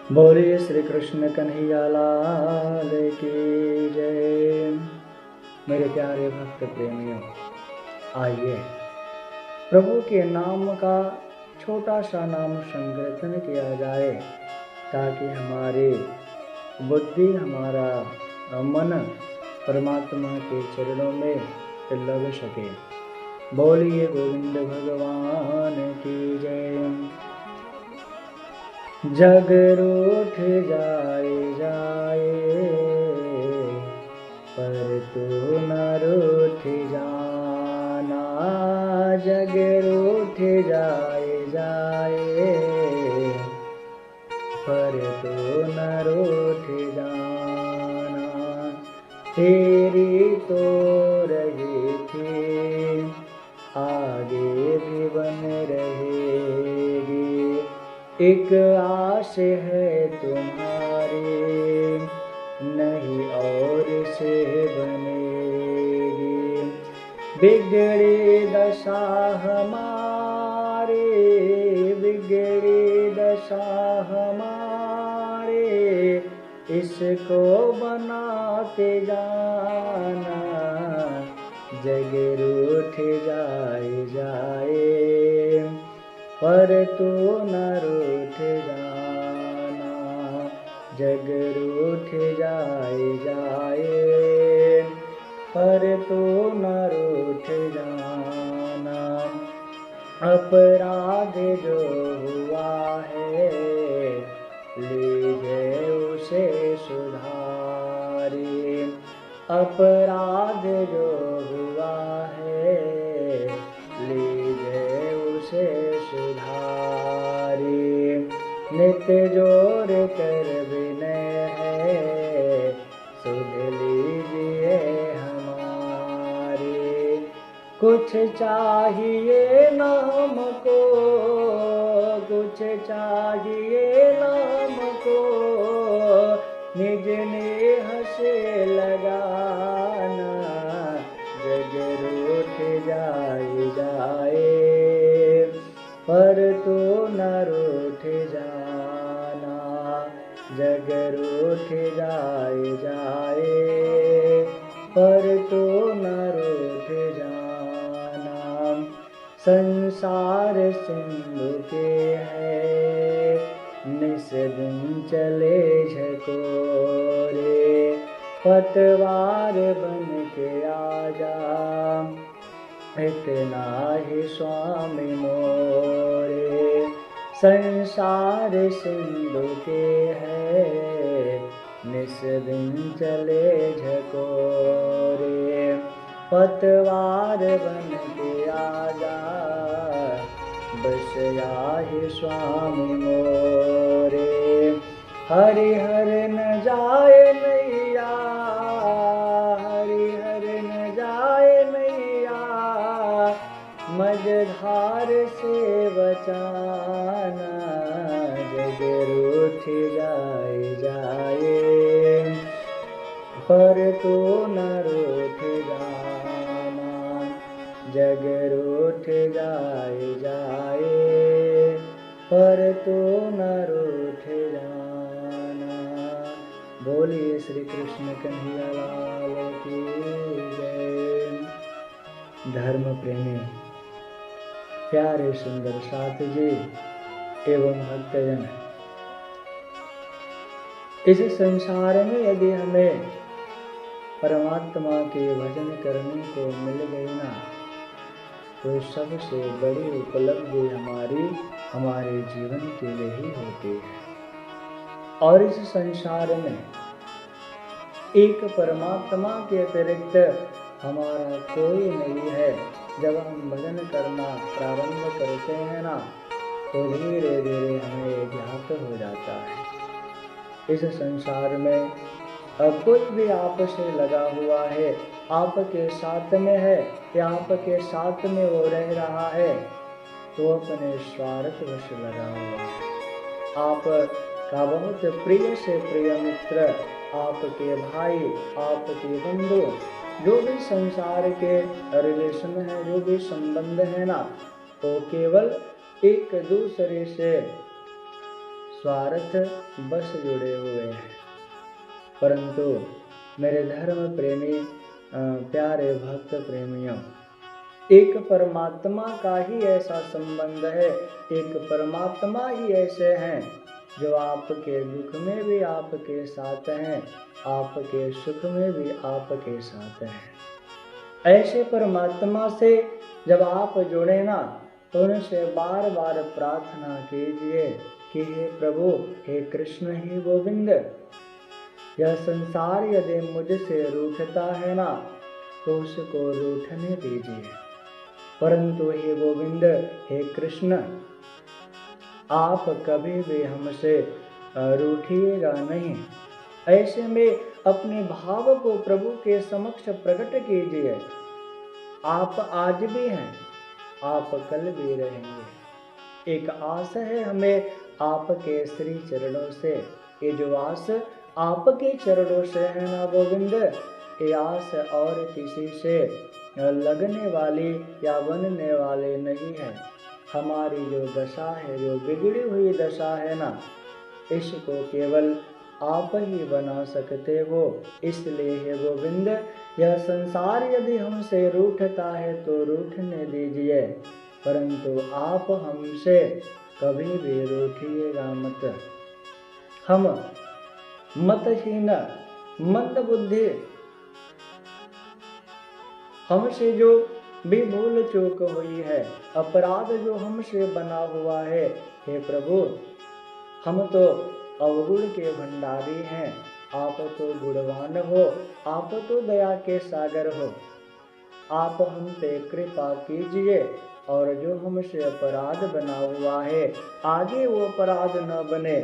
बोलिए श्री कृष्ण कन्हैया लाल की जय। मेरे प्यारे भक्त प्रेमियों, आइए प्रभु के नाम का छोटा सा नाम संकीर्तन किया जाए ताकि हमारी बुद्धि, हमारा मन परमात्मा के चरणों में लग सके। बोलिए गोविंद भगवान की जय। जग रूठ जाए जाए पर तू न रूठ जाना। जग रूठ जाए जाए पर तू न रूठ जाना। तेरी तो रही थी आगे भी बन रहेगी। एक आस है तुम्हारी नहीं और से बनेगी। बिगड़ी दशा हमारी, बिगड़ी दशा हमारी, इसको बनाते जाना। जग रूठ जाए जाए पर तू न रूठ जाना। जग रूठ जाए जाए पर तू न रूठ जाना। अपराध जो हुआ है लीजिए उसे सुधारे। अपराध जो हुआ है लीजिए उसे सुधारे। नित्य जोर कर विनय है सुध लीजिए हमारे। कुछ चाहिए न हमको, कुछ चाहिए न हमको, निज नेह से लगाना। जग रूठ जाए जाए पर तू न रूठ जाना। जग रूठ जाए जाए पर तू न रूठ जाना। संसार सिंधु के है निस दिन चले झकोरे। पतवार बन के आजा इतना ही स्वामी मोरे। संसार सिंधु के है निस दिन चले झकोरे। पतवार बन के आजा बस आहि स्वामी मोरे। हरिहर न जाए नैया, हरिहर न जाए नैया, मझधार से बचाना। जग रूठ जाए जाए पर तू न रूठ जाना। जग रूठ जाए जाए पर तू न रूठ जाना। बोलिए श्री कृष्ण कन्हैया लाल की जय। धर्म प्रेमी प्यारे सुंदर साथ जी एवं भक्तजन, इस संसार में यदि हमें परमात्मा के भजन करने को मिल गई ना, तो सबसे बड़ी उपलब्धि हमारे जीवन के लिए ही होती है। और इस संसार में एक परमात्मा के अतिरिक्त हमारा कोई नहीं है। जब हम भजन करना प्रारंभ करते हैं ना, तो धीरे धीरे हमें ज्ञात हो जाता है इस संसार में अब कोई भी आपसे लगा हुआ है, आपके साथ में है या आपके साथ में वो रह रहा है, तो अपने स्वार्थ वश लगा हुआ है। आपका बहुत प्रिय से प्रिय मित्र, आपके भाई, आपके बंधु, जो भी संसार के रिलेशन है, जो भी संबंध है ना, वो केवल एक दूसरे से स्वार्थ बस जुड़े हुए हैं। परंतु मेरे धर्म प्रेमी प्यारे भक्त प्रेमियों, एक परमात्मा का ही ऐसा संबंध है, एक परमात्मा ही ऐसे हैं जो आपके दुख में भी आपके साथ हैं, आपके सुख में भी आपके साथ हैं। ऐसे परमात्मा से जब आप जुड़े ना, तो उनसे बार बार प्रार्थना कीजिए कि हे प्रभु, हे कृष्ण, हे गोविंद, यह संसार यदि मुझसे रूठता है ना, तो उसको रूठने दीजिए। परंतु हे गोविंद, हे कृष्ण, आप कभी भी हमसे रूठिएगा नहीं। ऐसे में अपने भाव को प्रभु के समक्ष प्रकट कीजिए। आप आज भी हैं, आप कल भी रहेंगे। एक आस है हमें आपके श्री चरणों से। ये जो आस आपके चरणों से है ना गोविंद, ये आस और किसी से लगने वाली या बनने वाली नहीं है। हमारी जो दशा है, जो बिगड़ी हुई दशा है ना, इसको केवल आप ही बना सकते हो। इसलिए हे गोविंद, यह संसार यदि हमसे रूठता है तो रूठने दीजिए, परंतु आप हमसे कभी भी रूठिएगा मत। हम मतहीन, मंद बुद्धि, हमसे जो भी भूल चूक हुई है, अपराध जो हमसे बना हुआ है, हे प्रभु, हम तो अवगुण के भंडारी हैं। आप तो गुणवान हो, आप तो दया के सागर हो। आप हम पे कृपा कीजिए और जो हमसे अपराध बना हुआ है, आगे वो अपराध न बने,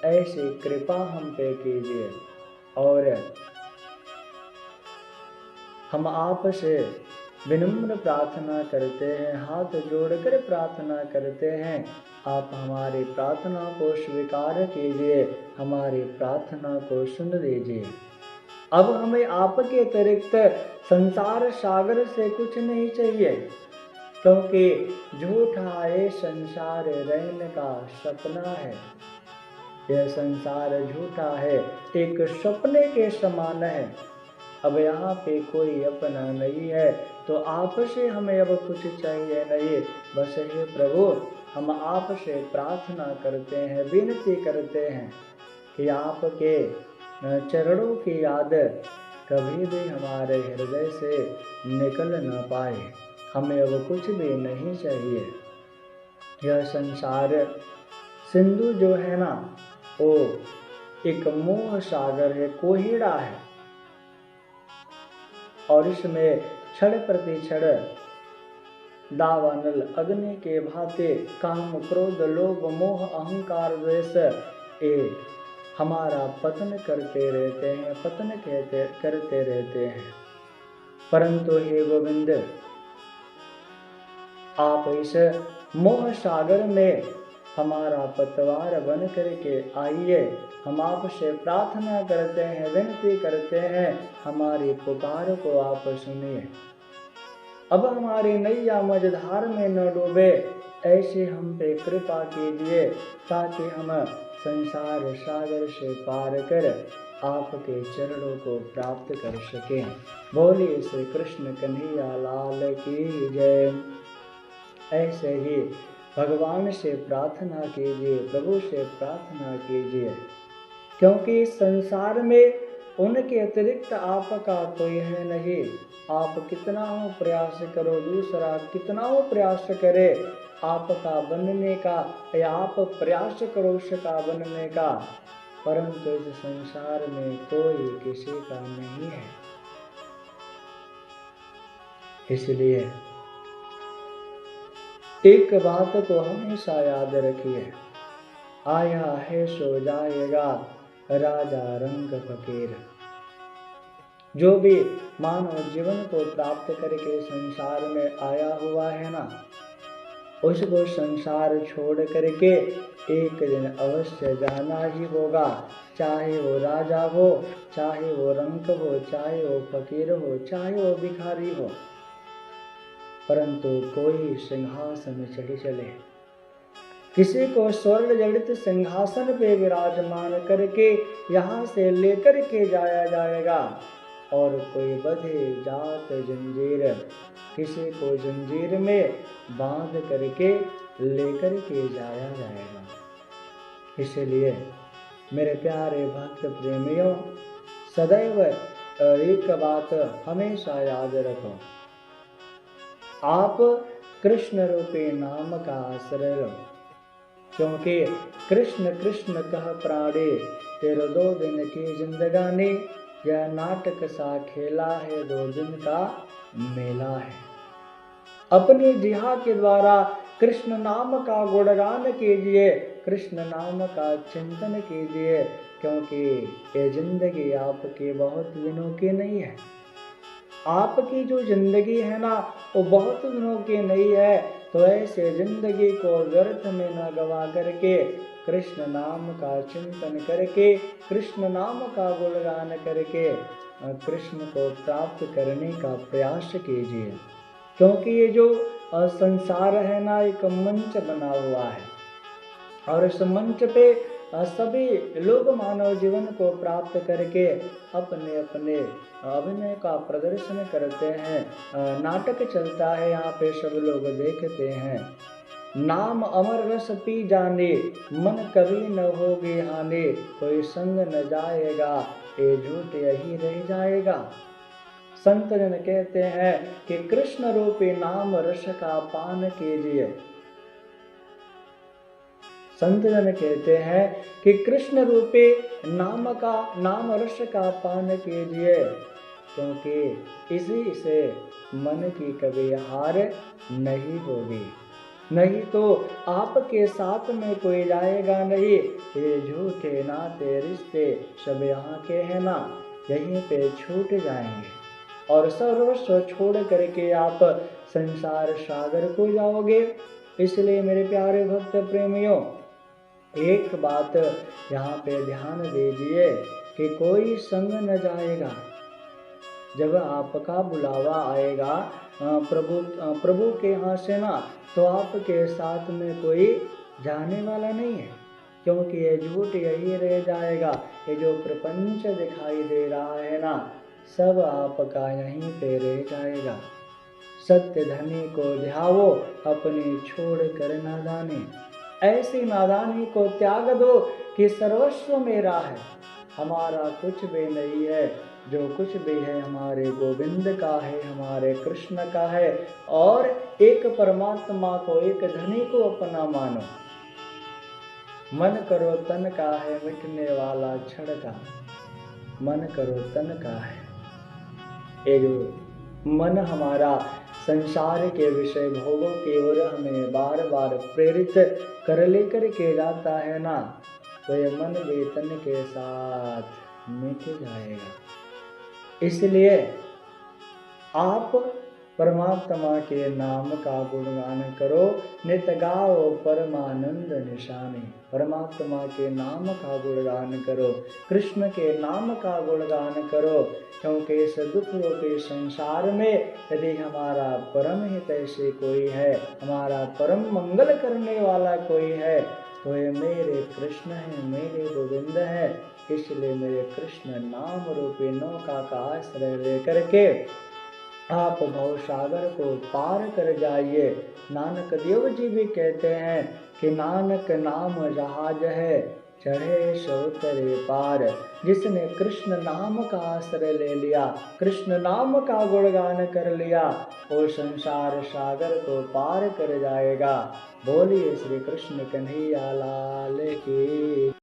ऐसी कृपा हम पे कीजिए। और हम आपसे विनम्र प्रार्थना करते हैं, हाथ जोड़कर प्रार्थना करते हैं, आप हमारी प्रार्थना को स्वीकार कीजिए, हमारी प्रार्थना को सुन लीजिए। अब हमें आपके अतिरिक्त संसार सागर से कुछ नहीं चाहिए, क्योंकि झूठा ये संसार रहने का सपना है। यह संसार झूठा है, एक सपने के समान है। अब यहाँ पे कोई अपना नहीं है, तो आपसे हमें अब कुछ चाहिए नहीं। बस हे प्रभु, हम आपसे प्रार्थना करते हैं, विनती करते हैं कि आपके चरणों की याद कभी भी हमारे हृदय से निकल न पाए। हमें अब कुछ भी नहीं चाहिए। यह संसार सिंधु जो है ना, वो एक मोह सागर है, कोहिड़ा है, और इसमें क्षण प्रति क्षण दावानल अग्नि के भांति काम, क्रोध, लोभ, मोह, अहंकार, द्वेष ये हमारा पतन करते रहते हैं, पतन करते रहते हैं। परंतु हे गोविंद, आप इस मोह सागर में हमारा पतवार बन करके आइए। हम आपसे प्रार्थना करते हैं, विनती करते हैं, हमारी पुकार को आप सुनिए। अब हमारी नैया मझधार में न डूबे, ऐसे हम पे कृपा कीजिए, ताकि हम संसार सागर से पार कर आपके चरणों को प्राप्त कर सकें। बोलिए श्री कृष्ण कन्हैया लाल की जय। ऐसे ही भगवान से प्रार्थना कीजिए, प्रभु से प्रार्थना कीजिए, क्योंकि संसार में उनके अतिरिक्त आपका कोई है नहीं। आप कितना हो प्रयास करो, दूसरा कितना हो प्रयास करे आपका बनने का, या आप प्रयास करो उसका बनने का, परंतु इस संसार में कोई किसी का नहीं है। इसलिए एक बात को हमेशा याद रखिए, आया है सो जाएगा, राजा रंग फकीर। जो भी मानव जीवन को प्राप्त करके संसार में आया हुआ है ना, उसको संसार छोड़ करके एक दिन अवश्य जाना ही होगा। चाहे वो राजा हो, चाहे वो रंक हो, चाहे वो फकीर हो, चाहे वो भिखारी हो, परंतु कोई सिंहासन चढ़ चले, किसी को स्वर्ण जड़ित सिंहासन पे विराजमान करके यहाँ से लेकर के जाया जाएगा, और कोई बधे जात जंजीर, किसी को जंजीर में बांध करके लेकर के जाया जाएगा। इसलिए मेरे प्यारे भक्त प्रेमियों, सदैव एक बात हमेशा याद रखो, आप कृष्ण रूपी नाम का आश्रय लो, क्योंकि कृष्ण कृष्ण कह प्राणे, तेरे 2 दिन की जिंदगानी, यह नाटक सा खेला है, 2 दिन का मेला है। अपनी जिहा के द्वारा कृष्ण नाम का गुणगान कीजिए, कृष्ण नाम का चिंतन कीजिए, क्योंकि ये जिंदगी आपकी बहुत दिनों की नहीं है। आपकी जो जिंदगी है ना, वो बहुत दिनों की नहीं है। तो ऐसे जिंदगी को व्यर्थ में न गवा करके कृष्ण नाम का चिंतन करके, कृष्ण नाम का गुणगान करके कृष्ण को प्राप्त करने का प्रयास कीजिए, क्योंकि ये जो संसार है ना, एक मंच बना हुआ है, और इस मंच पे सभी लोग मानव जीवन को प्राप्त करके अपने अपने अभिनय का प्रदर्शन करते हैं। नाटक चलता है, यहाँ पे सब लोग देखते हैं। नाम अमर रस पी जाने, मन कभी न होगी हानि, कोई संग न जाएगा, ये झूठ यही रह जाएगा। संत जन कहते हैं कि कृष्ण रूपी नाम रस का पान कीजिए। संत जन कहते हैं कि कृष्ण रूपी नाम रस का पान कीजिए, क्योंकि इसी से मन की कभी हार नहीं होगी। नहीं तो आपके साथ में कोई जाएगा नहीं। ये झूठे नाते रिश्ते सब यहाँ के हैं ना, यहीं पे छूट जाएंगे, और सर्वस्व छोड़ करके आप संसार सागर को जाओगे। इसलिए मेरे प्यारे भक्त प्रेमियों, एक बात यहाँ पे ध्यान दीजिए कि कोई संग न जाएगा। जब आपका बुलावा आएगा प्रभु के यहाँ से ना, तो आपके साथ में कोई जाने वाला नहीं है, क्योंकि ये झूठ यही रह जाएगा। ये जो प्रपंच दिखाई दे रहा है ना, सब आपका यहीं पे रह जाएगा। सत्य धनी को ध्याओ, अपनी छोड़ कर नादानी। ऐसी नादानी को त्याग दो कि सर्वस्व मेरा है, हमारा कुछ भी नहीं है, जो कुछ भी है हमारे गोविंद का है, हमारे कृष्ण का है। और एक परमात्मा को, एक धनी को अपना मानो। मन करो तन का है, मिटने वाला क्षण का, मन करो तन का है। ये जो मन हमारा संसार के विषय भोगों की ओर हमें बार बार प्रेरित कर लेकर के जाता है ना, तो ये मन भी तन के साथ मिट जाएगा। इसलिए आप परमात्मा के नाम का गुणगान करो, नित गाओ परमानंद निशानी। परमात्मा के नाम का गुणगान करो, कृष्ण के नाम का गुणगान करो, क्योंकि इस दुख रूपी संसार में यदि हमारा परम हित ऐसे कोई है, हमारा परम मंगल करने वाला कोई है, तो ये मेरे कृष्ण है, मेरे गोविंद है। इसलिए मेरे कृष्ण नाम रूपी नौका का आश्रय लेकर के आप भवसागर को पार कर जाइए। नानक देव जी भी कहते हैं कि नानक नाम जहाज है, चढ़े सो तरे पार। जिसने कृष्ण नाम का आश्रय ले लिया, कृष्ण नाम का गुणगान कर लिया, वो संसार सागर को पार कर जाएगा। बोलिए श्री कृष्ण कन्हैया लाल की।